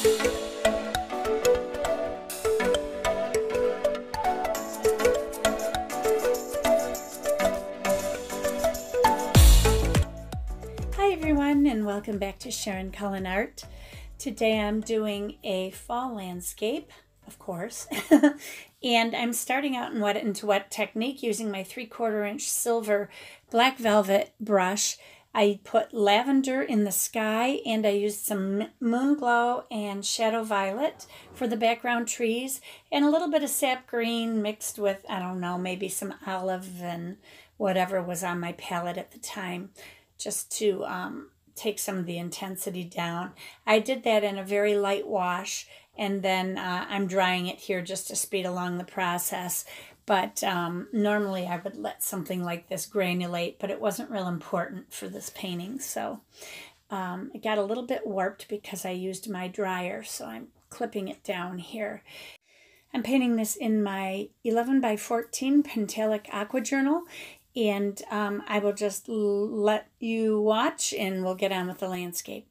Hi everyone, and welcome back to Sharon Cullen Art. Today I'm doing a fall landscape, of course, and I'm starting out in wet into wet technique using my 3/4 inch silver black velvet brush. I put lavender in the sky, and I used some moon glow and shadow violet for the background trees, and a little bit of sap green mixed with, I don't know, maybe some olive and whatever was on my palette at the time, just to take some of the intensity down. I did that in a very light wash, and then I'm drying it here just to speed along the process. But normally I would let something like this granulate, but it wasn't real important for this painting. So it got a little bit warped because I used my dryer, so I'm clipping it down here. I'm painting this in my 11 by 14 Pentalic Aqua Journal, and I will just let you watch and we'll get on with the landscape.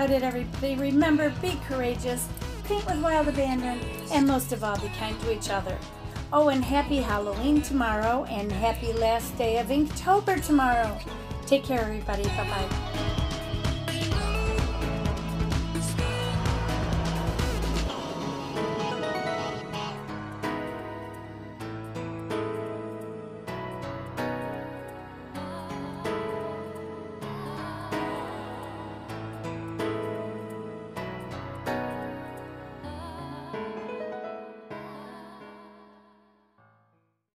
about it, everybody. Remember, be courageous, paint with wild abandon, and most of all, be kind to each other. Oh, and happy Halloween tomorrow, and happy last day of Inktober tomorrow. Take care, everybody. Bye-bye.